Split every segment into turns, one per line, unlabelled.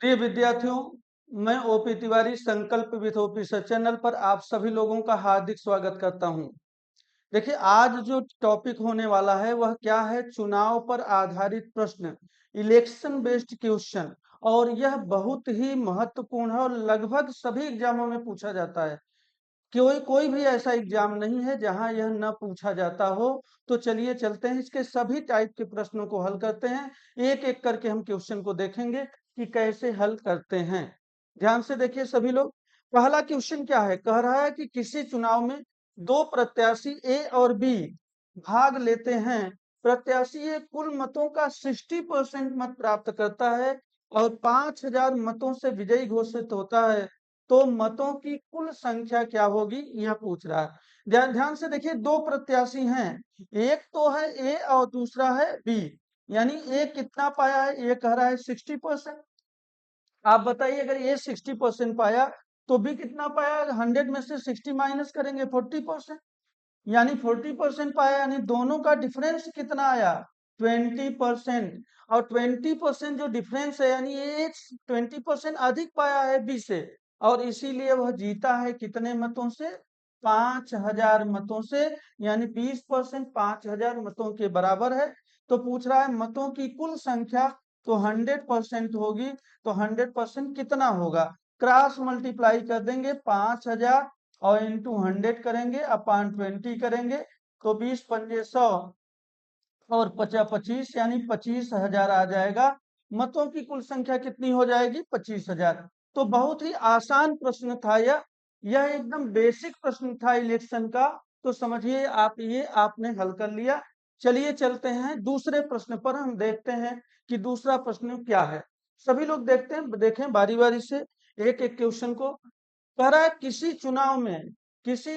प्रिय विद्यार्थियों, मैं ओपी तिवारी संकल्प विथ ओपी सर चैनल पर आप सभी लोगों का हार्दिक स्वागत करता हूं। देखिए, आज जो टॉपिक होने वाला है वह क्या है? चुनाव पर आधारित प्रश्न, इलेक्शन बेस्ड क्वेश्चन। और यह बहुत ही महत्वपूर्ण है और लगभग सभी एग्जामों में पूछा जाता है। कोई कोई भी ऐसा एग्जाम नहीं है जहां यह न पूछा जाता हो। तो चलिए चलते हैं, इसके सभी टाइप के प्रश्नों को हल करते हैं। एक एक करके हम क्वेश्चन को देखेंगे कि कैसे हल करते हैं। ध्यान से देखिए सभी लोग। पहला क्वेश्चन क्या है? कह रहा है कि किसी चुनाव में दो प्रत्याशी ए और बी भाग लेते हैं। प्रत्याशी ए कुल मतों का 60% मत प्राप्त करता है और 5000 मतों से विजयी घोषित होता है। तो मतों की कुल संख्या क्या होगी, यह पूछ रहा है। ध्यान ध्यान से देखिए, दो प्रत्याशी हैं, एक तो है ए और दूसरा है बी। यानी ए कितना पाया है? ए कह रहा है 60%। आप बताइए, अगर ए 60% पाया तो बी कितना पाया? 100 में से 60 माइनस करेंगे, 40%। यानी 40% पाया, यानी दोनों का डिफरेंस कितना आया? 20%। और 20% जो डिफरेंस है, यानी ये 20% अधिक पाया है बी से, और इसीलिए वह जीता है कितने मतों से? 5000 मतों से। यानी 20% 5000 मतों के बराबर है। तो पूछ रहा है मतों की कुल संख्या, तो 100% होगी। तो 100% कितना होगा? क्रॉस मल्टीप्लाई कर देंगे, 5000 और इंटू 100 करेंगे, अपॉन 20 करेंगे। तो 20 पंजे 100 और 50 25, यानी 25,000 आ जाएगा। मतों की कुल संख्या कितनी हो जाएगी? 25,000। तो बहुत ही आसान प्रश्न था यह एकदम बेसिक प्रश्न था इलेक्शन का। तो समझिए आप, ये आपने हल कर लिया। चलिए चलते हैं दूसरे प्रश्न पर। हम देखते हैं कि दूसरा प्रश्न क्या है। सभी लोग देखते हैं, देखें बारी बारी से एक एक क्वेश्चन को। कह रहा है किसी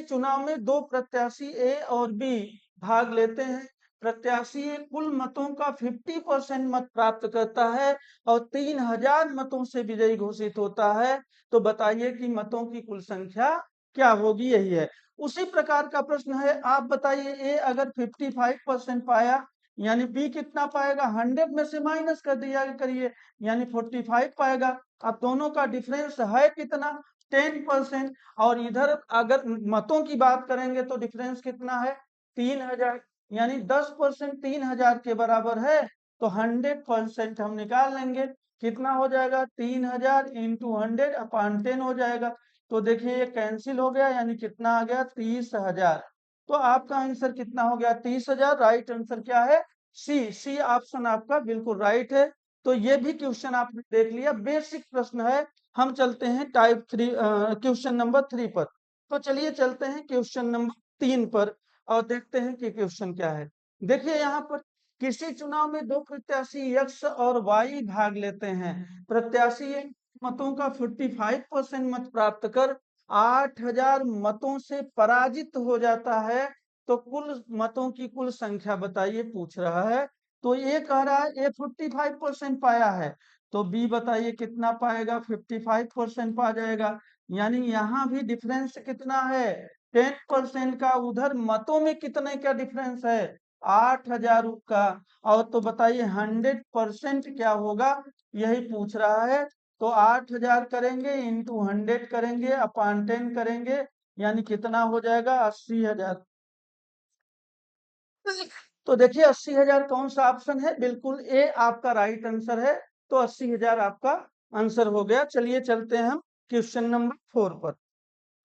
चुनाव में दो प्रत्याशी ए और बी भाग लेते हैं। प्रत्याशी ए कुल मतों का 50% मत प्राप्त करता है और 3000 मतों से विजयी घोषित होता है। तो बताइए कि मतों की कुल संख्या क्या होगी, यही है। उसी प्रकार का प्रश्न है, आप बताइए ए अगर 55% पाया, यानी बी कितना पाएगा? 100 में से माइनस कर दिया करिए, यानी 45 पाएगा। अब दोनों का डिफरेंस है कितना? 10%। और इधर अगर मतों की बात करेंगे तो डिफरेंस कितना है? 3000। यानी 10% 3000 के बराबर है। तो 100% हम निकाल लेंगे। कितना हो जाएगा? 3000 इंटू 100 अपॉन 10 हो जाएगा। तो देखिए ये कैंसिल हो गया, यानी कितना आ गया? 30,000। तो आपका आंसर कितना हो गया? 30,000। राइट आंसर क्या है? सी ऑप्शन आपका बिल्कुल राइट है। तो ये भी क्वेश्चन आपने देख लिया, बेसिक प्रश्न है। हम चलते हैं टाइप 3, क्वेश्चन नंबर 3 पर। तो चलिए चलते हैं क्वेश्चन नंबर 3 पर और देखते हैं कि क्वेश्चन क्या है। देखिए यहाँ पर, किसी चुनाव में दो प्रत्याशी एक्स और वाई भाग लेते हैं। प्रत्याशी मतों का 55% मत प्राप्त कर 8000 मतों से पराजित हो जाता है। तो कुल मतों की कुल संख्या बताइए, पूछ रहा है। तो ये कह रहा है ए 55% पाया है, तो बी बताइए कितना पाएगा? 55% पा जाएगा। यानी यहाँ भी डिफरेंस कितना है? 10% का। उधर मतों में कितने का डिफरेंस है? 8000 का। और तो बताइए 100% क्या होगा, यही पूछ रहा है। तो 8000 करेंगे इंटू 100 करेंगे अपॉन 10 करेंगे, यानी कितना हो जाएगा? 80,000। तो देखिए 80,000 कौन सा ऑप्शन है? बिल्कुल ए आपका राइट आंसर है। तो 80,000 आपका आंसर हो गया। चलिए चलते हैं हम क्वेश्चन नंबर 4 पर।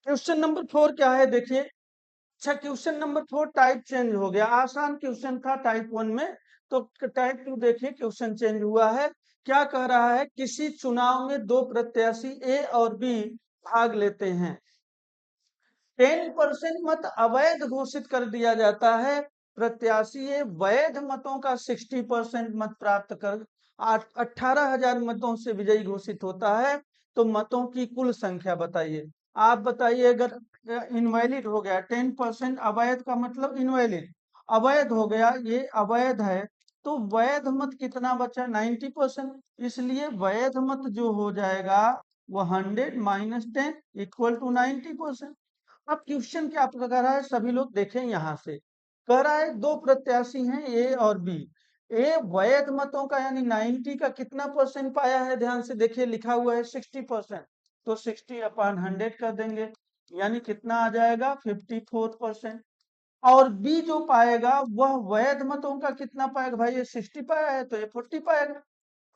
क्वेश्चन नंबर 4 क्या है देखिए। अच्छा, क्वेश्चन नंबर 4 टाइप चेंज हो गया। आसान क्वेश्चन था टाइप 1 में, तो टाइप 2 देखिए क्वेश्चन चेंज हुआ है। क्या कह रहा है? किसी चुनाव में दो प्रत्याशी ए और बी भाग लेते हैं। 10% मत अवैध घोषित कर दिया जाता है। प्रत्याशी वैध मतों का 60% मत प्राप्त कर 18,000 मतों से विजयी घोषित होता है। तो मतों की कुल संख्या बताइए। आप बताइए, अगर इनवैलिड हो गया 10%, अवैध का मतलब इनवैलिड, अवैध हो गया, ये अवैध है। तो वैध मत कितना बचा? 90%। इसलिए वैध मत जो हो जाएगा वो 100 माइनस 10 इक्वल टू 90%। अब क्वेश्चन क्या कह रहा है, सभी लोग देखें यहां से। कह रहा है दो प्रत्याशी हैं ए और बी। ए वैध मतों का यानी 90 का कितना परसेंट पाया है, ध्यान से देखिए लिखा हुआ है 60%, तो 60/100 कर देंगे, यानी कितना आ जाएगा 54%। और बी जो पाएगा वह वैध मतों का कितना पाएगा, भाई ये 60 पाया है तो ये 40 पाएगा।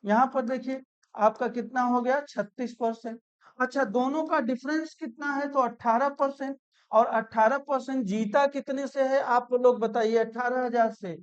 यहाँ पर देखिए आपका कितना हो गया 36%। अच्छा, दोनों का डिफरेंस कितना है, तो 18%। और 18% जीता कितने से है, आप लोग बताइए, 18,000 से।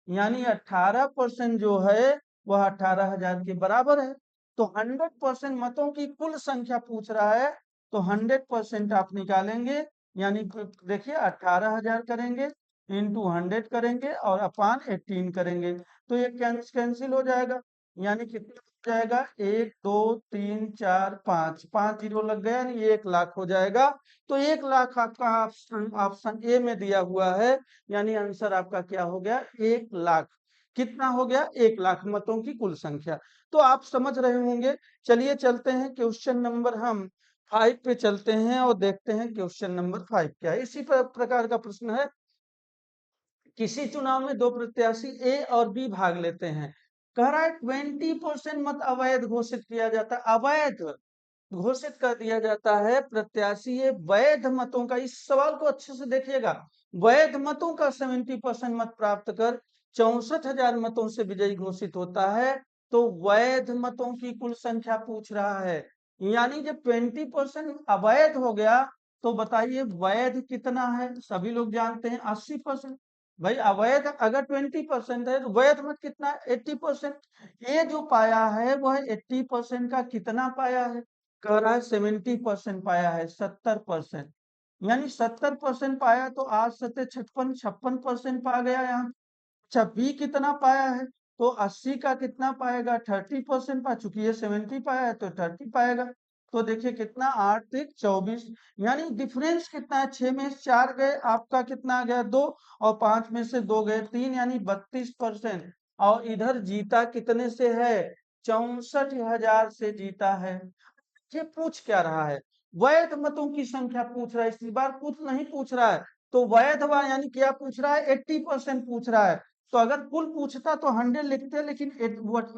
यानी 18% जो है वह 18,000 के बराबर है। तो 100% मतों की कुल संख्या पूछ रहा है, तो 100% आप निकालेंगे, यानी देखिए 18,000 करेंगे, इंटू 100 करेंगे और अपान 18 करेंगे, तो ये कैंसिल हो जाएगा। यानी कितना हो जाएगा, 1 2 3 4 5, 5 जीरो लग गया, यानी 1 लाख हो जाएगा। तो 1 लाख आपका ऑप्शन ए में दिया हुआ है, यानी आंसर आपका क्या हो गया, 1 लाख। कितना हो गया, 1 लाख मतों की कुल संख्या। तो आप समझ रहे होंगे। चलिए चलते हैं क्वेश्चन नंबर हम 5 पे चलते हैं और देखते हैं क्वेश्चन नंबर 5 क्या है। इसी प्रकार का प्रश्न है, किसी चुनाव में दो प्रत्याशी ए और बी भाग लेते हैं। कह रहा है 20% मत अवैध घोषित किया जाता है, अवैध घोषित कर दिया जाता है। प्रत्याशी ये वैध मतों का, इस सवाल को अच्छे से देखिएगा, वैध मतों का 70% मत प्राप्त कर 64,000 मतों से विजयी घोषित होता है। तो वैध मतों की कुल संख्या पूछ रहा है, यानी जब 20% अवैध हो गया, तो बताइए वैध कितना है, सभी लोग जानते हैं 80%। भाई अवैध अगर 20% है तो वैध मत कितना है, 80%। ये जो पाया है वह 80% का कितना पाया है, कह रहा है 70% पाया है, 70%। यानी 70% पाया, तो आज सत्य 56% पा गया यहाँ। अच्छा, बी कितना पाया है, तो 80 का कितना पाएगा, 30% पा, चूंकि ये 70 पाया है तो 30 पाएगा। तो देखिए कितना, 8 3 24, यानी डिफरेंस कितना है, 6 में से 4 गए, आपका कितना आ गया 2, और 5 में से 2 गए 3, यानी 32%। और इधर जीता कितने से है, 64,000 से जीता है। ये पूछ क्या रहा है, वैध मतों की संख्या पूछ रहा है, इस बार कुछ नहीं पूछ रहा है। तो वैध वा यानी क्या पूछ रहा है, 80% पूछ रहा है। तो अगर कुल पूछता तो 100 लिखते, लेकिन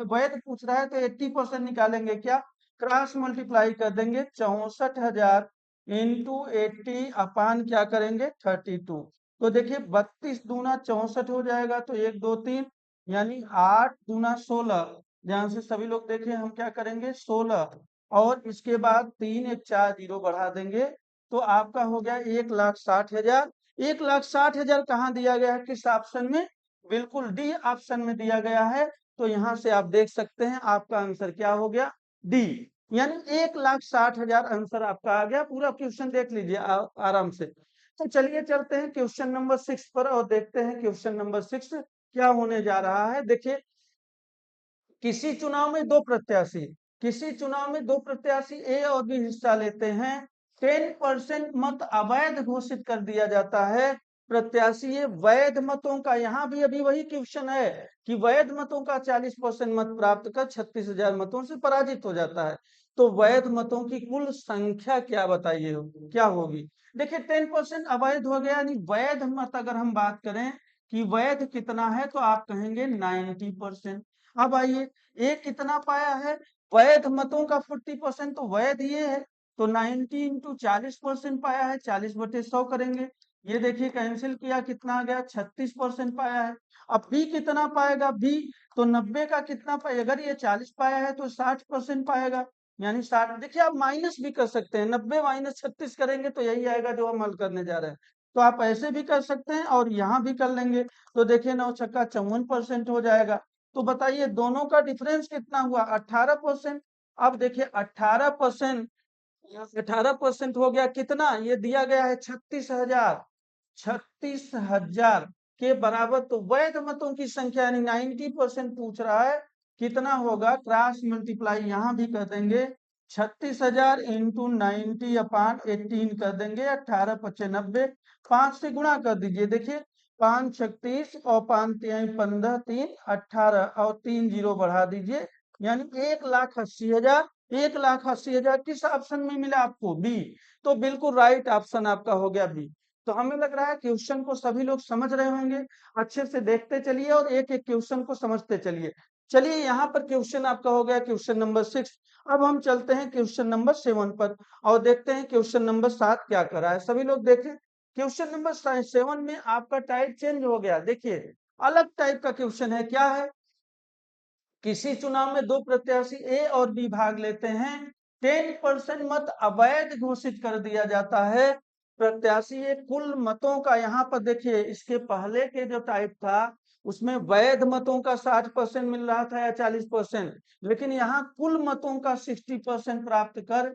वैध पूछ रहा है तो 80% निकालेंगे क्या, क्रॉस मल्टीप्लाई कर देंगे, 64,000 इंटू 80 अपान क्या करेंगे 32। तो देखिए 32 दूना 64 हो जाएगा, तो 1 2 3, यानी 8 दूना 16, ध्यान से सभी लोग देखें, हम क्या करेंगे 16, और इसके बाद 3 1 4 जीरो बढ़ा देंगे, तो आपका हो गया 1,60,000। 1,60,000 कहाँ दिया गया है, किस ऑप्शन में, बिल्कुल डी ऑप्शन में दिया गया है। तो यहाँ से आप देख सकते हैं आपका आंसर क्या हो गया, डी, यानी 1,60,000 आंसर आपका आ गया। पूरा क्वेश्चन देख लीजिए आराम से। तो चलिए चलते हैं क्वेश्चन नंबर 6 पर और देखते हैं क्वेश्चन नंबर 6 क्या होने जा रहा है। देखिए, किसी चुनाव में दो प्रत्याशी किसी चुनाव में दो प्रत्याशी ए और बी हिस्सा लेते हैं। 10% मत अवैध घोषित कर दिया जाता है। प्रत्याशी ये वैध मतों का, यहाँ भी अभी वही क्वेश्चन है कि वैध मतों का 40% मत प्राप्त कर 36,000 मतों से पराजित हो जाता है। तो वैध मतों की कुल संख्या क्या बताइए, क्या होगी। देखिए 10% अवैध हो गया, यानी वैध मत अगर हम बात करें कि वैध कितना है, तो आप कहेंगे 90%। अब आइए, ए कितना पाया है, वैध मतों का 40%, तो वैध ये है, तो 90 इंटू 40% पाया है, 40/100 करेंगे। ये देखिए कैंसिल किया, कितना आ गया 36% पाया है। अब बी कितना पाएगा, बी तो 90 का कितना पाएगा, अगर ये 40 पाया है तो 60% पाएगा, यानी 60। देखिए आप माइनस भी कर सकते हैं, 90 माइनस 36 करेंगे तो यही आएगा जो हम हल करने जा रहे हैं। तो आप ऐसे भी कर सकते हैं और यहाँ भी कर लेंगे। तो देखिए 9 छक्का 54% हो जाएगा। तो बताइए दोनों का डिफरेंस कितना हुआ, 18%। अब देखिए 18%, 18% हो गया कितना, ये दिया गया है 36,000, 36,000 के बराबर। तो वैध मतों की संख्या यानी 90% पूछ रहा है, कितना होगा, क्रॉस मल्टीप्लाई यहाँ भी कर देंगे, 36,000 इंटू 90/18 कर देंगे, 18×5 = 90, 5 से गुणा कर दीजिए। देखिए 5 36 और 5 3 15, 3 18 और 3 जीरो बढ़ा दीजिए, यानी 1,80,000। 1,80,000 किस ऑप्शन में मिला आपको, बी। तो बिल्कुल राइट ऑप्शन आपका हो गया बी। तो हमें लग रहा है क्वेश्चन को सभी लोग समझ रहे होंगे। अच्छे से देखते चलिए और एक एक क्वेश्चन को समझते चलिए। चलिए यहाँ पर क्वेश्चन आपका हो गया क्वेश्चन नंबर 6। अब हम चलते हैं क्वेश्चन नंबर 7 पर और देखते हैं क्वेश्चन नंबर 7 क्या कर रहा है। सभी लोग देखें, क्वेश्चन नंबर 7 में आपका टाइप चेंज हो गया। देखिए अलग टाइप का क्वेश्चन है। क्या है? किसी चुनाव में दो प्रत्याशी ए और बी भाग लेते हैं, 10% मत अवैध घोषित कर दिया जाता है। प्रत्याशी ये कुल मतों का, यहाँ पर देखिए इसके पहले के जो टाइप था उसमें वैध मतों का 60% मिल रहा था या 40%, लेकिन यहाँ कुल मतों का 60% प्राप्त कर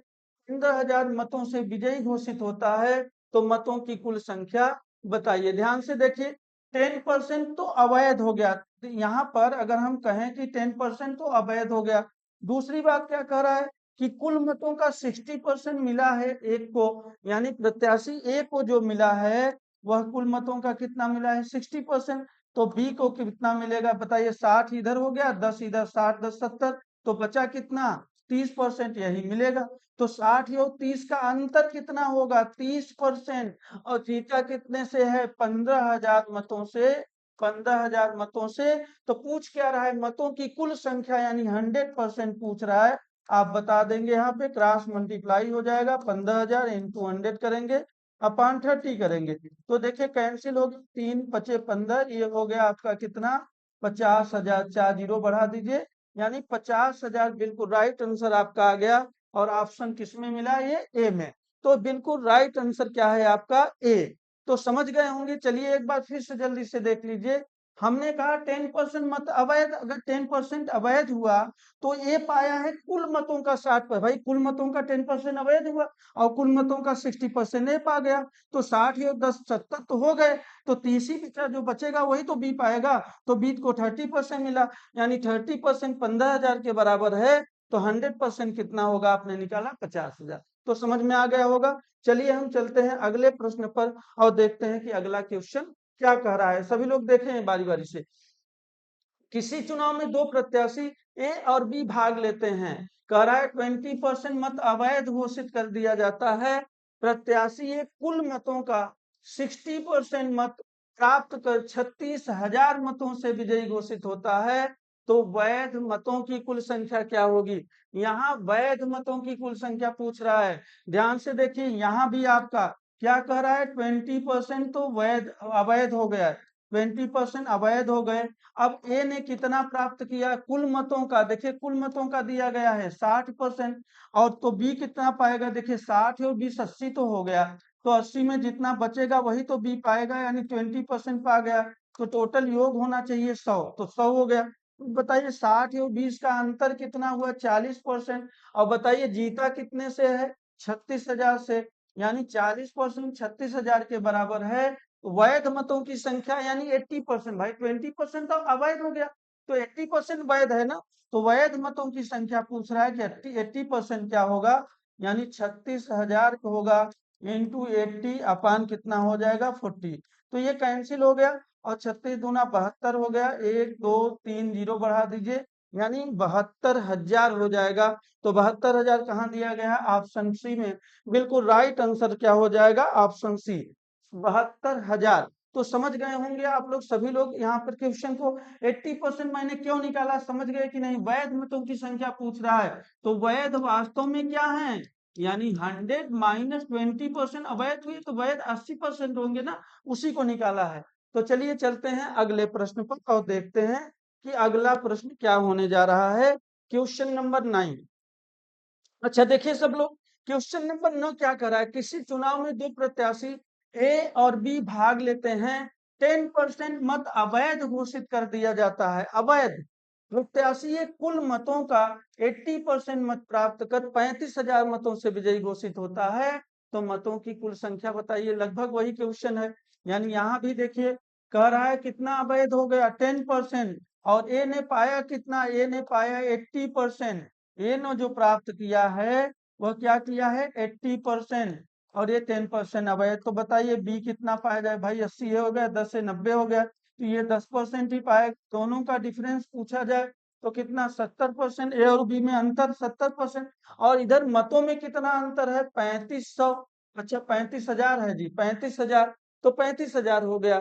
15,000 मतों से विजयी घोषित होता है। तो मतों की कुल संख्या बताइए। ध्यान से देखिए, 10% तो अवैध हो गया। तो यहाँ पर अगर हम कहें कि 10% तो अवैध हो गया, दूसरी बात क्या कह रहा है कि कुल मतों का 60% मिला है एक को, यानी प्रत्याशी ए को जो मिला है वह कुल मतों का कितना मिला है? 60%। तो बी को कितना मिलेगा बताइए? 60 इधर हो गया, 10 इधर, 60 10 70, तो बचा कितना? 30% यही मिलेगा। तो 60 और 30 का अंतर कितना होगा? 30%। और जीता कितने से है? 15,000 मतों से। 15,000 मतों से। तो पूछ क्या रहा है? मतों की कुल संख्या, यानी 100% पूछ रहा है। आप बता देंगे, यहाँ पे क्रॉस मल्टीप्लाई हो जाएगा, 15,000 इंटू 100 करेंगे अपॉन 30 करेंगे। तो देखिए कैंसिल होगी, 3 पचे 15, ये हो गया आपका कितना? 50,000। 4 जीरो बढ़ा दीजिए, यानी 50,000 बिल्कुल राइट आंसर आपका आ गया। और ऑप्शन किसमें मिला? ये ए में। तो बिल्कुल राइट आंसर क्या है आपका? ए। तो समझ गए होंगे। चलिए एक बार फिर से जल्दी से देख लीजिए। हमने कहा 10% मत अवैध, अगर 10% अवैध हुआ तो ये पाया है कुल मतों का 60%। भाई कुल मतों का 10% अवैध हुआ और कुल मतों का 60% ये पा गया। तो 60 और 10 70 तो हो गए। तो 30 ही बचा, जो बचेगा वही तो बी पाएगा। तो बी को 30% मिला, यानी 30% 15,000 के बराबर है। तो 100% कितना होगा? आपने निकाला 50,000। तो समझ में आ गया होगा। चलिए हम चलते हैं अगले प्रश्न पर और देखते हैं कि अगला क्वेश्चन क्या कह रहा है। सभी लोग देखें बारी बारी से। किसी चुनाव में दो प्रत्याशी ए और बी भाग लेते हैं। कह रहा है 20% मत अवैध घोषित कर दिया जाता है। प्रत्याशी ए कुल मतों का 60% मत प्राप्त कर 36,000 मतों से विजयी घोषित होता है। तो वैध मतों की कुल संख्या क्या होगी? यहाँ वैध मतों की कुल संख्या पूछ रहा है। ध्यान से देखिए, यहाँ भी आपका क्या कह रहा है? 20% तो वैध अवैध हो गया, 20% अवैध हो गए। अब ए ने कितना प्राप्त किया? कुल मतों का, देखिए कुल मतों का दिया गया है 60%। और तो बी कितना पाएगा? देखिए 60 और 20 80 तो हो गया। तो 80 में जितना बचेगा वही तो बी पाएगा, यानी 20% पा गया। तो टोटल योग होना चाहिए 100, तो 100 हो गया। बताइए 60 और 20 का अंतर कितना हुआ? 40%। और बताइए जीता कितने से है? 36,000 से, यानी 40% 36,000 के बराबर है। वैध मतों की संख्या यानी 80%। भाई 20% तो अवैध हो गया, तो 80% वैध है ना। तो वैध मतों की संख्या पूछ रहा है कि 80% क्या होगा? यानी 36,000 होगा इंटू 80 अपान कितना हो जाएगा? 40। तो ये कैंसिल हो गया और 36 दूना 72 हो गया। 1 2 3 जीरो बढ़ा दीजिए, यानी 72,000 हो जाएगा। तो 72,000 कहाँ दिया गया है? ऑप्शन सी में। बिल्कुल राइट आंसर क्या हो जाएगा? Option C, 72,000। तो समझ गए होंगे आप लोग, सभी लोग यहाँ पर क्वेश्चन को। 80% मैंने क्यों निकाला, समझ गए कि नहीं? वैध मतों की संख्या पूछ रहा है, तो वैध वास्तव में क्या है? यानी 100 माइनस 20% अवैध हुए तो वैध 80% होंगे ना, उसी को निकाला है। तो चलिए चलते हैं अगले प्रश्न पर और देखते हैं कि अगला प्रश्न क्या होने जा रहा है। Question number 9। अच्छा देखिए सब लोग, क्वेश्चन नंबर 9 क्या कर रहा है? किसी चुनाव में दो प्रत्याशी ए और बी भाग लेते हैं, 10% मत अवैध घोषित कर दिया जाता है। अवैध प्रत्याशी ये कुल मतों का 80% मत प्राप्त कर 35,000 मतों से विजयी घोषित होता है। तो मतों की कुल संख्या बताइए। लगभग वही क्वेश्चन है, यानी यहाँ भी देखिए कह रहा है कितना अवैध हो गया? 10%। और ए ने पाया कितना? ए ने पाया 80%। ए ने जो प्राप्त किया है वह क्या किया है? 80%। और ये 10% अवैध। तो बताइए बी कितना पाया जाए? भाई 80 हो गया, 10 से 90 हो गया, तो ये 10% ही पाए। दोनों का डिफरेंस पूछा जाए तो कितना? 70%। ए और बी में अंतर 70%। और इधर मतों में कितना अंतर है? 3500। अच्छा 35,000 है जी, 35,000, तो 35,000 हो गया।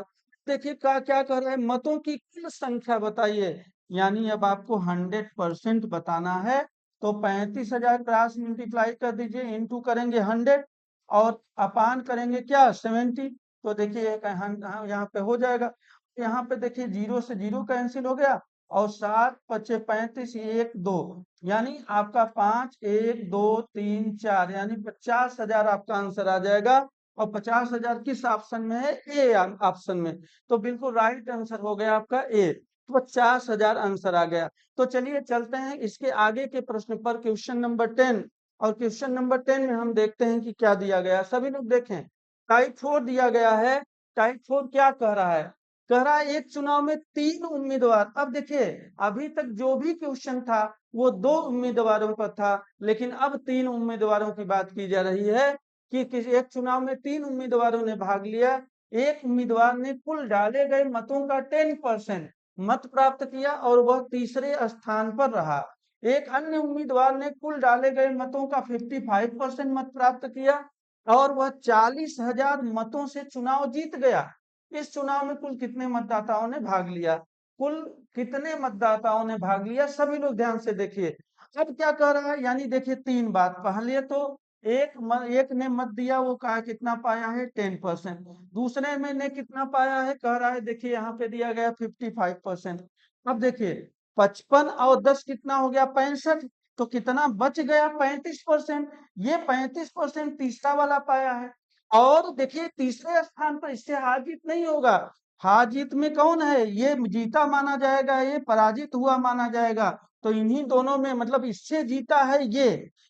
देखिए क्या क्या कर रहा है, मतों की कुल संख्या बताइए, यानी अब आपको 100% बताना है, तो 35,000 क्रॉस मल्टीप्लाई कर दीजिए, इंटू करेंगे 100 और अपान करेंगे क्या 70। तो देखिए यहाँ पे हो जाएगा, यहाँ पे देखिए जीरो से जीरो कैंसिल हो गया, और 7 × 5 = 35, 1 2, यानी आपका 5 1 2 3 4, यानी 50,000 आपका आंसर आ जाएगा। और 50,000 किस ऑप्शन में है, ए ऑप्शन में, तो बिल्कुल राइट आंसर हो गया आपका ए, 50,000 आंसर आ गया। तो चलिए चलते हैं इसके आगे के प्रश्न पर, क्वेश्चन नंबर 10। और क्वेश्चन नंबर 10 में हम देखते हैं कि क्या दिया गया, सभी लोग देखें, टाइप 4 दिया गया है। टाइप 4 क्या कह रहा है, कह रहा है एक चुनाव में 3 उम्मीदवार। अब देखिए अभी तक जो भी क्वेश्चन था वो 2 उम्मीदवारों पर था, लेकिन अब 3 उम्मीदवारों की बात की जा रही है कि किसी एक चुनाव में 3 उम्मीदवारों ने भाग लिया। एक उम्मीदवार ने कुल डाले गए मतों का 10% मत प्राप्त किया और वह तीसरे स्थान पर रहा। एक अन्य उम्मीदवार ने कुल डाले गए मतों का 55% मत प्राप्त किया और वह 40,000 मतों से चुनाव जीत गया। इस चुनाव में कुल कितने मतदाताओं ने भाग लिया, कुल कितने मतदाताओं ने भाग लिया, सभी लोग ध्यान से देखिए। अब क्या कह रहा है, यानी देखिए 3 बात, पहले तो एक ने मत दिया, वो कहा कितना पाया है 10%। दूसरे में ने कितना पाया है, कह रहा है देखिए यहाँ पे दिया गया 55%। अब देखिए 55 और 10 कितना हो गया 65, तो कितना बच गया 35%। ये 35% तीसरा वाला पाया है। और देखिए तीसरे स्थान पर, इससे हार जीत नहीं होगा, हार जीत में कौन है, ये जीता माना जाएगा, ये पराजित हुआ माना जाएगा। तो इन्हीं दोनों में, मतलब इससे जीता है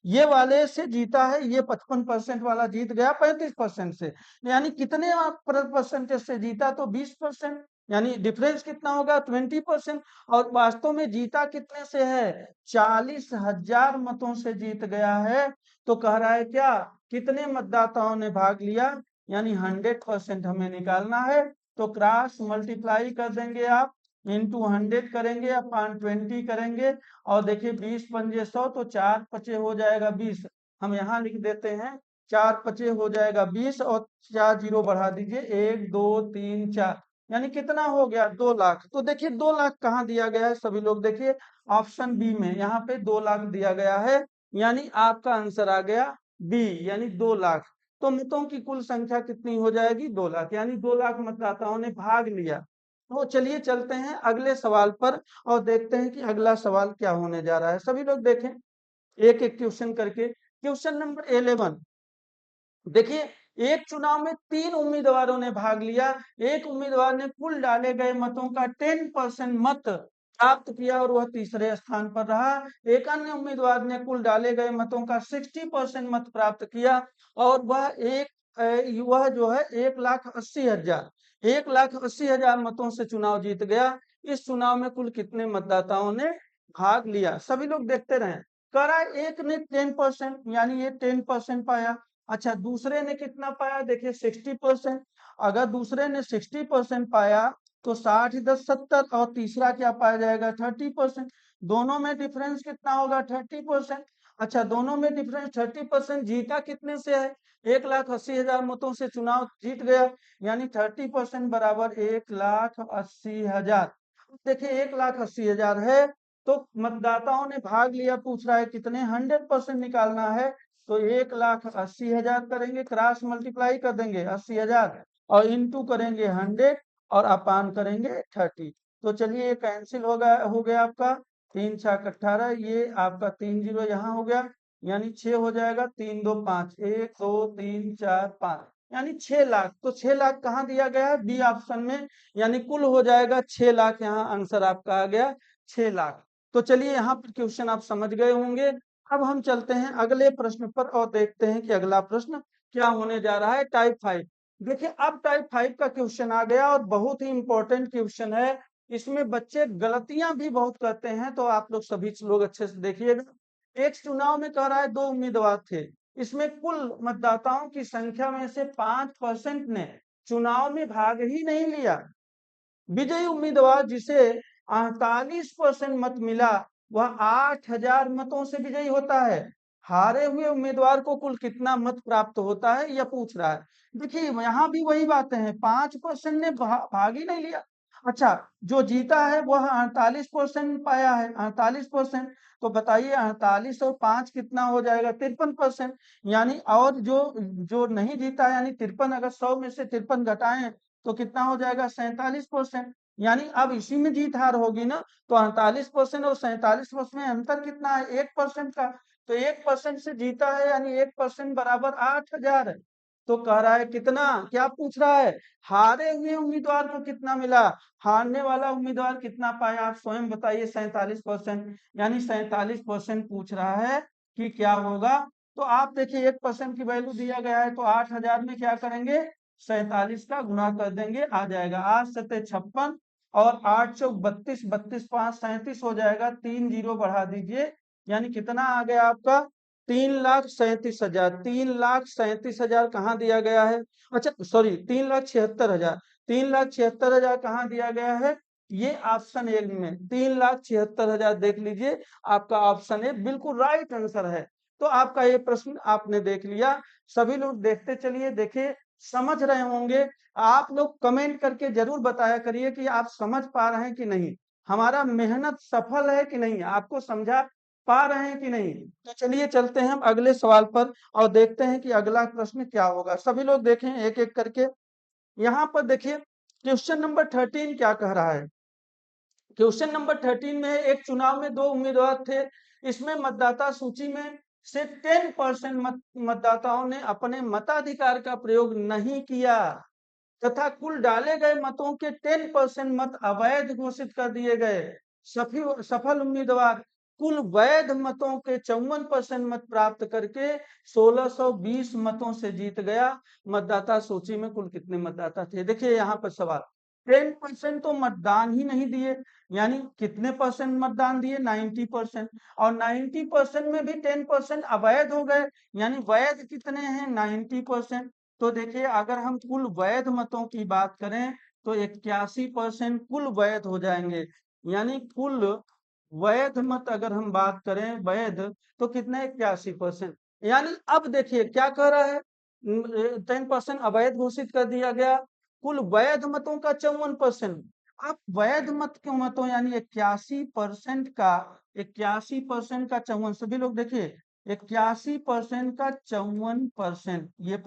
ये वाले से जीता है, ये 55% वाला जीत गया 35% से, यानी कितने परसेंटेज से जीता, तो 20%, यानी डिफरेंस कितना होगा 20%। और वास्तव में जीता कितने से है, 40,000 मतों से जीत गया है। तो कह रहा है क्या, कितने मतदाताओं ने भाग लिया, यानी 100% हमें निकालना है। तो क्रॉस मल्टीप्लाई कर देंगे आप, इंटू 100 करेंगे, अपॉन 20 करेंगे, और देखिए 20 पंजे 100, तो 4 पचे हो जाएगा 20। हम यहाँ लिख देते हैं 4 पचे हो जाएगा 20, और 4 जीरो बढ़ा दीजिए, 1 2 3 4, यानी कितना हो गया 2 लाख। तो देखिए 2 लाख कहाँ दिया गया है, सभी लोग देखिए ऑप्शन बी में, यहाँ पे 2 लाख दिया गया है, यानी आपका आंसर आ गया बी, यानी 2 लाख। तो मतों की कुल संख्या कितनी हो जाएगी 2 लाख, यानी 2 लाख मतदाताओं ने भाग लिया। तो चलिए चलते हैं अगले सवाल पर और देखते हैं कि अगला सवाल क्या होने जा रहा है, सभी लोग देखें एक एक क्वेश्चन करके। क्वेश्चन नंबर 11, देखिए एक चुनाव में 3 उम्मीदवारों ने भाग लिया। एक उम्मीदवार ने कुल डाले गए मतों का 10% मत प्राप्त किया और वह तीसरे स्थान पर रहा। एक अन्य उम्मीदवार ने कुल डाले गए मतों का 60% मत प्राप्त किया और वह जो है 1,80,000 मतों से चुनाव जीत गया। इस चुनाव में कुल कितने मतदाताओं ने भाग लिया, सभी लोग देखते रहे। कह रहा है एक ने 10%, यानी ये 10% पाया। अच्छा दूसरे ने कितना पाया, देखिए 60%। अगर दूसरे ने 60% पाया तो 60 10 70, और तीसरा क्या पाया जाएगा 30%। दोनों में डिफरेंस कितना होगा 30%। अच्छा दोनों में डिफरेंस 30%, जीता कितने से है, 1,80,000 मतों से चुनाव जीत गया, यानी 30% बराबर 1,80,000। देखिए 1,80,000 है, तो मतदाताओं ने भाग लिया, पूछ रहा है कितने, 100% निकालना है। तो 1,80,000 करेंगे, क्रॉस मल्टीप्लाई कर देंगे 80,000 और इंटू करेंगे 100 और अपान करेंगे 30। तो चलिए ये कैंसिल हो गया आपका, 3 छक 18, ये आपका 3 जीरो यहाँ हो गया, यानी 6 हो जाएगा, 3 2 5, 1 2 3 4 5, यानी 6 लाख। तो 6 लाख कहाँ दिया गया है, बी ऑप्शन में, यानी कुल हो जाएगा 6 लाख, यहाँ आंसर आपका आ गया 6 लाख। तो चलिए यहाँ पर क्वेश्चन आप समझ गए होंगे। अब हम चलते हैं अगले प्रश्न पर और देखते हैं कि अगला प्रश्न क्या होने जा रहा है, टाइप 5। देखिए अब टाइप 5 का क्वेश्चन आ गया और बहुत ही इंपॉर्टेंट क्वेश्चन है। इसमें बच्चे गलतियां भी बहुत करते हैं, तो आप लोग सभी लोग अच्छे से देखिएगा। एक चुनाव में कह रहा है 2 उम्मीदवार थे, इसमें कुल मतदाताओं की संख्या में से 5% ने चुनाव में भाग ही नहीं लिया। विजयी उम्मीदवार जिसे 48% मत मिला, वह 8,000 मतों से विजयी होता है। हारे हुए उम्मीदवार को कुल कितना मत प्राप्त होता है, यह पूछ रहा है। देखिए यहाँ भी वही बातें हैं, 5% ने भाग ही नहीं लिया। अच्छा, जो जीता है वह 48% पाया है, 48%। तो बताइए 48 और 5 कितना हो जाएगा, 53%। यानी और जो जो नहीं जीता है, यानी 53, अगर 100 में से 53 घटाएं तो कितना हो जाएगा, 47%। यानी अब इसी में जीत हार होगी ना। तो 48% और 47% में अंतर कितना है, 1% का। तो 1% से जीता है, यानी 1% बराबर 8,000 है। तो कह रहा है कितना, क्या पूछ रहा है, हारे हुए उम्मीदवार को कितना मिला, हारने वाला उम्मीदवार कितना पाया, आप स्वयं बताइए। 47%, यानी 47% पूछ रहा है कि क्या होगा। तो आप देखिए 1% की वैल्यू दिया गया है, तो 8,000 में क्या करेंगे, 47 का गुणा कर देंगे, आ जाएगा 8 सत्ते 56 और 8 चौक 32, 32 5 37 हो जाएगा, 3 जीरो बढ़ा दीजिए, यानी कितना आ गया आपका, 3,37,000। 3,37,000 कहाँ दिया गया है, अच्छा सॉरी 3,76,000। 3,76,000 कहाँ दिया गया है, ये ऑप्शन ए में 3,76,000 देख लीजिए, आपका ऑप्शन ए बिल्कुल राइट आंसर है। तो आपका ये प्रश्न आपने देख लिया। सभी लोग देखते चलिए, देखिए समझ रहे होंगे। आप लोग कमेंट करके जरूर बताया करिए कि आप समझ पा रहे हैं कि नहीं, हमारा मेहनत सफल है कि नहीं, आपको समझा पा रहे हैं कि नहीं। तो चलिए चलते हैं हम अगले सवाल पर और देखते हैं कि अगला प्रश्न क्या होगा। सभी लोग देखें एक एक करके। यहाँ पर देखिए क्वेश्चन नंबर 13 क्या कह रहा है। क्वेश्चन नंबर 13 में एक चुनाव में दो उम्मीदवार थे। इसमें मतदाता सूची में से 10% मतदाताओं ने अपने मताधिकार का प्रयोग नहीं किया तथा कुल डाले गए मतों के 10% मत अवैध घोषित कर दिए गए। सफल उम्मीदवार कुल वैध मतों के 54% मत प्राप्त करके 1620 मतों से जीत गया। मतदाता सूची में कुल कितने मतदाता थे। देखिए यहाँ पर सवाल, 10% तो मतदान ही नहीं दिए, यानी कितने परसेंट मतदान दिए, 90%। और 90% में भी 10% अवैध हो गए, यानी वैध कितने हैं, 90%। तो देखिए अगर हम कुल वैध मतों की बात करें तो 81% कुल वैध हो जाएंगे। यानी कुल वैध मत अगर हम बात करें वैध, तो कितने, 81%। यानी अब देखिए क्या कह रहा है, 10% अवैध घोषित कर दिया गया, कुल वैध मतों का 54%। अब वैध मत क्यों मतों, यानी 81% का, 81% का 54, सभी लोग देखिए 81% का 54% ये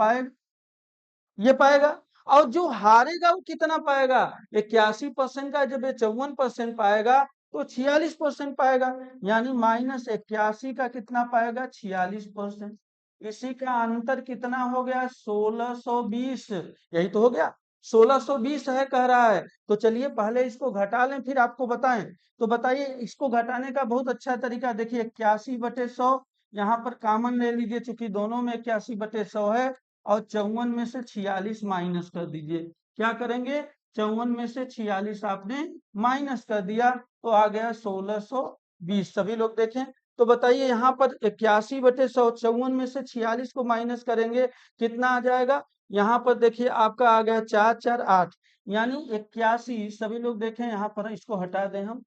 पाएगा। और जो हारेगा वो कितना पाएगा, 81% का जब ये 54% पाएगा तो 46% पाएगा, यानी -81 का कितना पाएगा, 46%। इसी का अंतर कितना हो गया, 1620। यही तो हो गया, 1620 है कह रहा है। तो चलिए पहले इसको घटा लें फिर आपको बताएं। तो बताइए इसको घटाने का बहुत अच्छा तरीका, देखिए 81/100 यहाँ पर कॉमन ले लीजिए, चूंकि दोनों में 81/100 है। और 54 में से 46 माइनस कर दीजिए। क्या करेंगे, 54 में से 46 आपने माइनस कर दिया तो आ गया 1620। सभी लोग देखें। तो बताइए यहाँ पर 81/100, 54 में से 46 को माइनस करेंगे कितना आ जाएगा। यहाँ पर देखिए आपका आ गया 4 4 8, यानी 81। सभी लोग देखें यहाँ पर, इसको हटा दें हम।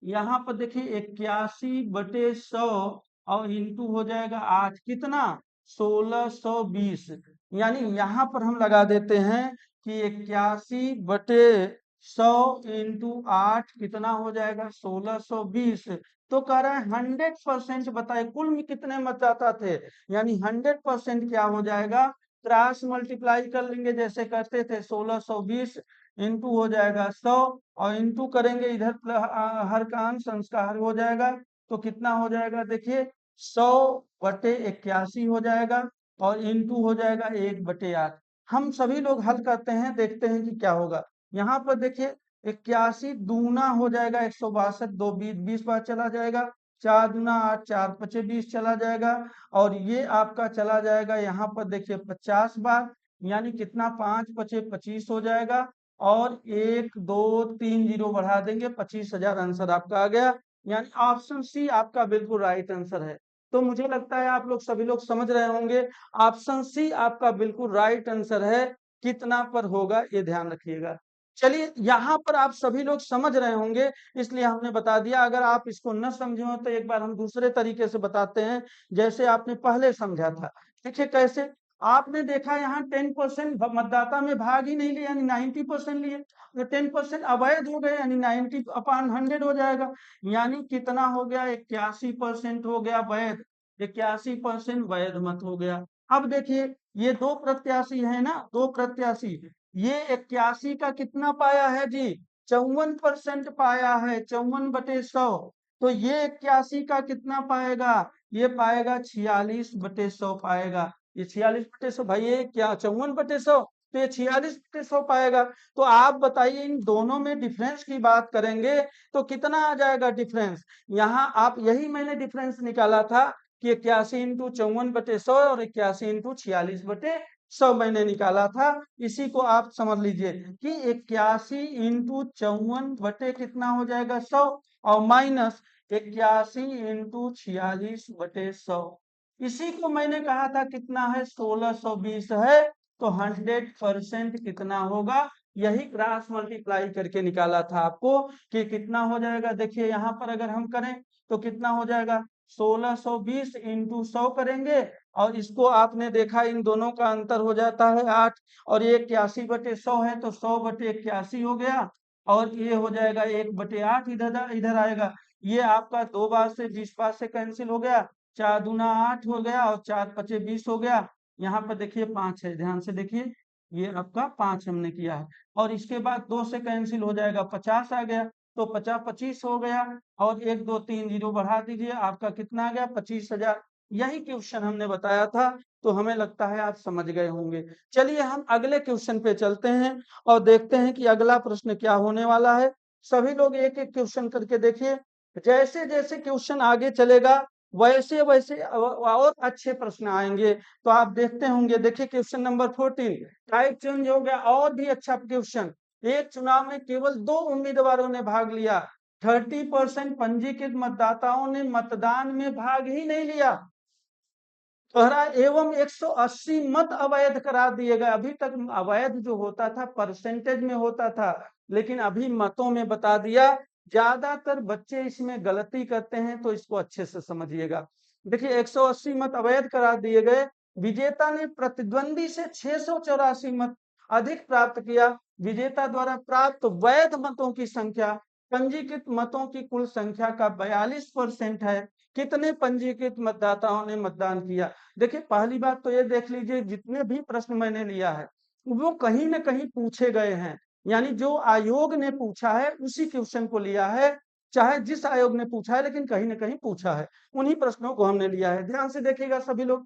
यहाँ पर देखिए 81/100 और इंटू हो जाएगा 8, कितना, 1620। यानी यहाँ पर हम लगा देते हैं कि 81/100 इंटू 8 कितना हो जाएगा, 1620। तो कह रहा है 100%, बताए कुल में कितने मतदाता थे, यानी 100% क्या हो जाएगा, क्रॉस मल्टीप्लाई कर लेंगे जैसे करते थे, 1620 इंटू हो जाएगा 100 और इंटू करेंगे इधर हर का अंश संस्कार हो जाएगा। तो कितना हो जाएगा, देखिए 100/81 हो जाएगा और इंटू हो जाएगा 1/8। हम सभी लोग हल करते हैं, देखते हैं कि क्या होगा। यहाँ पर देखिए 81 दूना हो जाएगा 162, 2 20 बार चला जाएगा, 4 दूना 8, 4 पचे 20 चला जाएगा। और ये आपका चला जाएगा यहाँ पर देखिए 50 बार, यानी कितना, 5 पचे 25 हो जाएगा। और 1 2 3 जीरो बढ़ा देंगे, 25,000 आंसर आपका आ गया। यानी ऑप्शन सी आपका बिल्कुल राइट आंसर है। तो मुझे लगता है आप लोग सभी लोग समझ रहे होंगे, ऑप्शन सी आपका बिल्कुल राइट आंसर है। कितना पर होगा ये ध्यान रखिएगा। चलिए यहाँ पर आप सभी लोग समझ रहे होंगे, इसलिए हमने बता दिया। अगर आप इसको न समझे हो तो एक बार हम दूसरे तरीके से बताते हैं, जैसे आपने पहले समझा था। देखिए कैसे, आपने देखा यहाँ 10% मतदाता में भाग ही नहीं लिया, यानी 90% लिए, तो 10% अवैध हो गए, यानी 90/100 हो जाएगा। यानी कितना हो गया, 81% हो गया वैध, 81% वैध मत हो गया। अब देखिए ये दो प्रत्याशी है ना, दो प्रत्याशी, ये 81 का कितना पाया है जी, 54% पाया है, 54/100। तो ये 81 का कितना पाएगा, ये पाएगा 46/100 पाएगा। ये 46/100 भाई, ये क्या 54/100, तो ये 46/100 पाएगा। तो आप बताइए इन दोनों में डिफरेंस की बात करेंगे तो कितना आ जाएगा डिफरेंस। यहाँ आप, यही मैंने डिफरेंस निकाला था कि 81 इंटू 54/100 और 81 इंटू 46/100 मैंने निकाला था। इसी को आप समझ लीजिए कि 81 इंटू 54 बटे कितना हो जाएगा 100, और माइनस 81 इंटू 46/100। इसी को मैंने कहा था कितना है, 1620 है। तो 100% कितना होगा, यही क्रॉस मल्टीप्लाई करके निकाला था आपको कि कितना हो जाएगा। देखिए यहाँ पर अगर हम करें तो कितना हो जाएगा, 1620 इंटू 100 करेंगे, और इसको आपने देखा इन दोनों का अंतर हो जाता है 8, और ये 81/100 है तो 100/81 हो गया, और ये हो जाएगा 1/8 इधर इधर आएगा। ये आपका 2 बार से 20 बार से कैंसिल हो गया, 4 दूना 8 हो गया और 4 पचे 20 हो गया। यहाँ पर देखिए 5 है, ध्यान से देखिए, ये आपका 5 हमने किया है, और इसके बाद 2 से कैंसिल हो जाएगा, 50 आ गया, तो 50 25 हो गया, और 1 2 3 जीरो बढ़ा दीजिए, आपका कितना आ गया, 25,000। यही क्वेश्चन हमने बताया था, तो हमें लगता है आप समझ गए होंगे। चलिए हम अगले क्वेश्चन पे चलते हैं और देखते हैं कि अगला प्रश्न क्या होने वाला है। सभी लोग एक एक क्वेश्चन करके देखिए, जैसे जैसे क्वेश्चन आगे चलेगा वैसे वैसे और अच्छे प्रश्न आएंगे, तो आप देखते होंगे। देखिए क्वेश्चन नंबर 14, टाइप चेंज हो गया, और भी अच्छा क्वेश्चन। एक चुनाव में केवल 2 उम्मीदवारों ने भाग लिया, 30% पंजीकृत मतदाताओं ने मतदान में भाग ही नहीं लिया। कह एवं 180 मत अवैध करार दिए गए। अभी तक अवैध जो होता था परसेंटेज में होता था, लेकिन अभी मतों में बता दिया। ज्यादातर बच्चे इसमें गलती करते हैं, तो इसको अच्छे से समझिएगा। देखिए 180 मत अवैध करार दिए गए। विजेता ने प्रतिद्वंदी से 684 मत अधिक प्राप्त किया। विजेता द्वारा प्राप्त वैध मतों की संख्या पंजीकृत मतों की कुल संख्या का 42% है। कितने पंजीकृत मतदाताओं ने मतदान किया। देखिए पहली बात तो ये देख लीजिए, जितने भी प्रश्न मैंने लिया है वो कहीं ना कहीं पूछे गए हैं, यानी जो आयोग ने पूछा है उसी क्वेश्चन को लिया है, चाहे जिस आयोग ने पूछा है, लेकिन कहीं ना कहीं पूछा है, उन्हीं प्रश्नों को हमने लिया है। ध्यान से देखिएगा सभी लोग,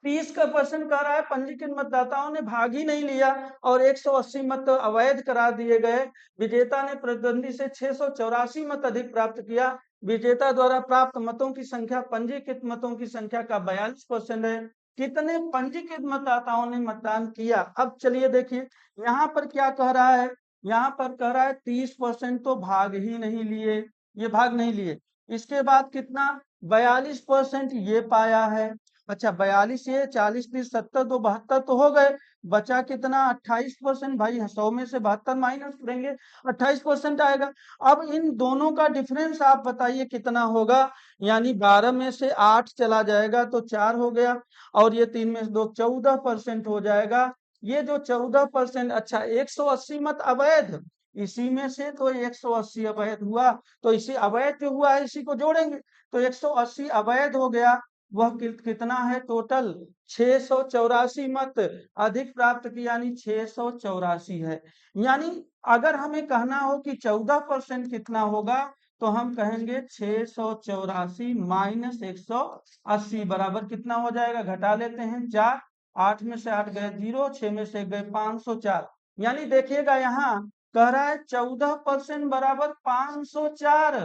30 का प्रश्न कह रहा है पंजीकृत मतदाताओं ने भाग ही नहीं लिया और 180 मत अवैध करार दिए गए। विजेता ने प्रतिद्वंदी से 684 मत अधिक प्राप्त किया। विजेता द्वारा प्राप्त मतों की संख्या पंजीकृत मतों की संख्या का 42% है। कितने पंजीकृत मतदाताओं ने मतदान किया। अब चलिए देखिए यहाँ पर क्या कह रहा है, यहाँ पर कह रहा है 30% तो भाग ही नहीं लिए, ये भाग नहीं लिए। इसके बाद कितना, 42% ये पाया है। अच्छा 42, ये 40 30 70 तो 72 तो हो गए। बचा कितना, 28%। भाई 100 में से 72 माइनस करेंगे, 28% आएगा। अब इन दोनों का डिफरेंस आप बताइए कितना होगा। यानी 12 में से 8 चला जाएगा तो 4 हो गया, और ये 3 में से 2 14% हो जाएगा। ये जो 14%, अच्छा 180 मत अवैध, इसी में से तो 180 अवैध हुआ, तो इसी अवैध जो हुआ है इसी को जोड़ेंगे, तो 180 अवैध हो गया। वह कितना है टोटल, 684 मत अधिक प्राप्त किया, यानी 684 है। यानी अगर हमें कहना हो कि 14% कितना होगा, तो हम कहेंगे 684 माइनस 180 बराबर कितना हो जाएगा, घटा लेते हैं 4, 8 में से 8 गए 0, 6 में से गए 504। यानी देखिएगा यहाँ कह रहा है 14% बराबर 504,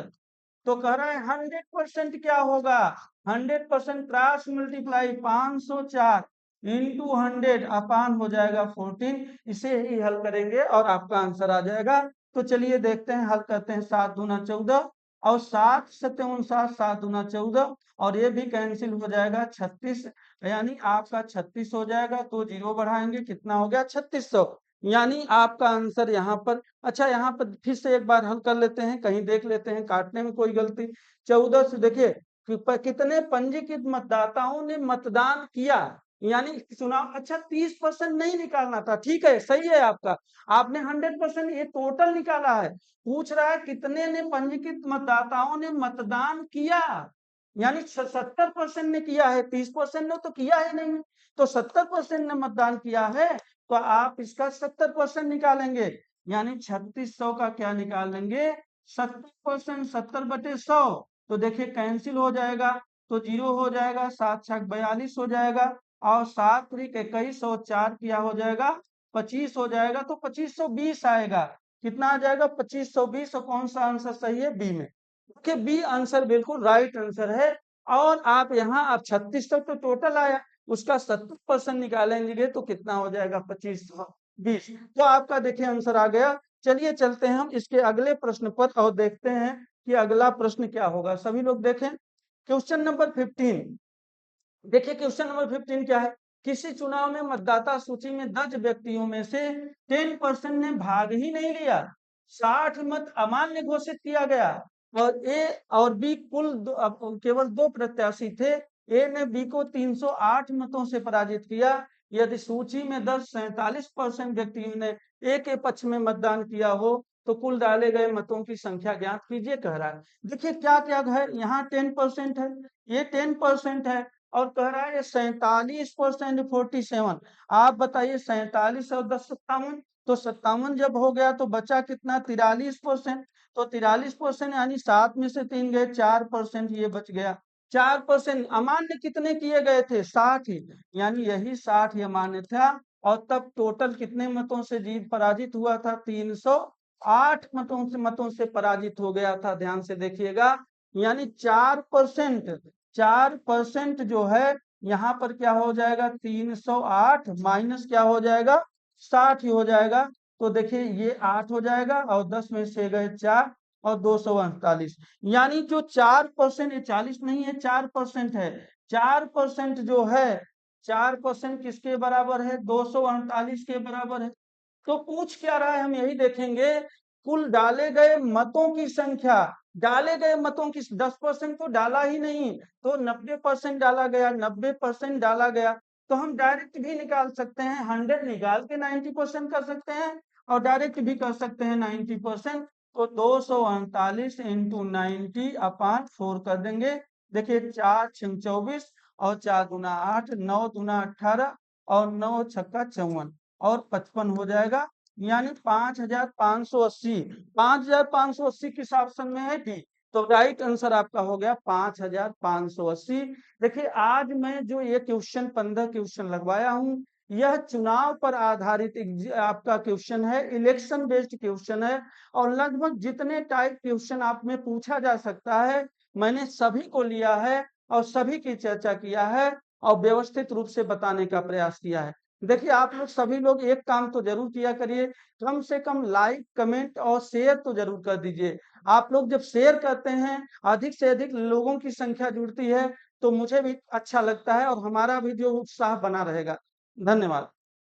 तो कह रहा है 100% क्या होगा, 100% क्रॉस मल्टीप्लाई 504 इंटू 100 अपान हो जाएगा 14। इसे ही हल करेंगे और आपका आंसर आ जाएगा। तो चलिए देखते हैं, हल करते हैं। 7 दूना 14 और 7 सत्ते 59, 7 दूना 14, और ये भी कैंसिल हो जाएगा 36, यानी आपका 36 हो जाएगा। तो जीरो बढ़ाएंगे, कितना हो गया 3600। यानी आपका आंसर यहाँ पर, अच्छा यहाँ पर फिर से एक बार हल कर लेते हैं, कहीं देख लेते हैं काटने में कोई गलती। 14 से देखिए कितने पंजीकृत मतदाताओं ने मतदान किया, यानी चुनाव, अच्छा 30% नहीं निकालना था, ठीक है, सही है आपका, आपने 100% ये टोटल निकाला है। पूछ रहा है कितने ने पंजीकृत मतदाताओं ने मतदान किया, यानी 70% ने किया है, 30% ने तो किया ही नहीं, तो 70% ने मतदान किया है, तो आप इसका 70% निकालेंगे, यानी 3600 का क्या निकाल लेंगे, 70%, 70/100, तो देखिए कैंसिल हो जाएगा, तो 0 हो जाएगा, 7 छक 42 हो जाएगा, और 7 त्रिक 21 और 4 किया हो जाएगा 25 हो जाएगा, तो 2520 आएगा। कितना आ जाएगा, 2520, और कौन सा आंसर सही है, बी में। देखिए बी आंसर बिल्कुल राइट आंसर है। और आप यहाँ, आप 36 तक तो टोटल आया, उसका 70% निकालेंगे तो कितना हो जाएगा, 2520। तो आपका देखिए आंसर आ गया। चलिए चलते हैं हम इसके अगले प्रश्न पर और देखते हैं कि अगला प्रश्न क्या होगा। सभी लोग देखें क्वेश्चन नंबर 15। देखिए क्वेश्चन नंबर 15 क्या है, किसी चुनाव में मतदाता सूची में दर्ज व्यक्तियों में से 10% ने भाग ही नहीं लिया, 60 मत अमान्य घोषित किया गया, और ए और बी कुल केवल 2 प्रत्याशी थे, ए ने बी को 308 मतों से पराजित किया, यदि सूची में दर्ज 47% व्यक्तियों ने ए के पक्ष में मतदान किया हो तो कुल डाले गए मतों की संख्या ज्ञात कीजिए, कह रहा है। देखिए क्या क्या है, यहाँ 10% है, ये 10% है, और कह रहा है 47% 47। आप बताइए 47 और 10 57, तो 57 जब हो गया तो बचा कितना, 43%, तो 43% यानी 7 में से 3 गए, 4% ये बच गया, 4%। अमान्य कितने किए गए थे, 60 ही, यानी यही 60 ही अमान्य था, और तब टोटल कितने मतों से जीत पराजित हुआ था, 308 मतों से पराजित हो गया था, ध्यान से देखिएगा, यानी 4%, 4% जो है यहाँ पर क्या हो जाएगा, 308 माइनस क्या हो जाएगा, 60 ही हो जाएगा, तो देखिए ये 8 हो जाएगा, और 10 में से गए 4, और 248, यानी जो 4%, ये 40 नहीं है, 4% है, 4% जो है, 4% किसके बराबर है, 248 के बराबर है। तो पूछ क्या रहा है, हम यही देखेंगे, कुल डाले गए मतों की संख्या, डाले गए मतों की 10% तो डाला ही नहीं, तो 90% डाला गया, 90% डाला गया, तो हम डायरेक्ट भी निकाल सकते हैं, 100 निकाल के 90% कर सकते हैं, और डायरेक्ट भी कर सकते हैं 90%, तो 248 इंटू 90/4 कर देंगे। देखिए 4 छंग 24, और 4 गुना 8, 9 गुना 18, और 9 छक्का 54, और 55 हो जाएगा, यानी 5580, 5580 किस ऑप्शन में है, डी। तो राइट आंसर आपका हो गया 5580। देखिए आज मैं जो ये क्वेश्चन 15 क्वेश्चन लगवाया हूँ, यह चुनाव पर आधारित आपका क्वेश्चन है, इलेक्शन बेस्ड क्वेश्चन है, और लगभग जितने टाइप क्वेश्चन आप में पूछा जा सकता है मैंने सभी को लिया है, और सभी की चर्चा किया है, और व्यवस्थित रूप से बताने का प्रयास किया है। देखिए आप लोग सभी लोग एक काम तो जरूर किया करिए, कम से कम लाइक कमेंट और शेयर तो जरूर कर दीजिए। आप लोग जब शेयर करते हैं, अधिक से अधिक लोगों की संख्या जुड़ती है, तो मुझे भी अच्छा लगता है, और हमारा भी जो उत्साह बना रहेगा। धन्यवाद।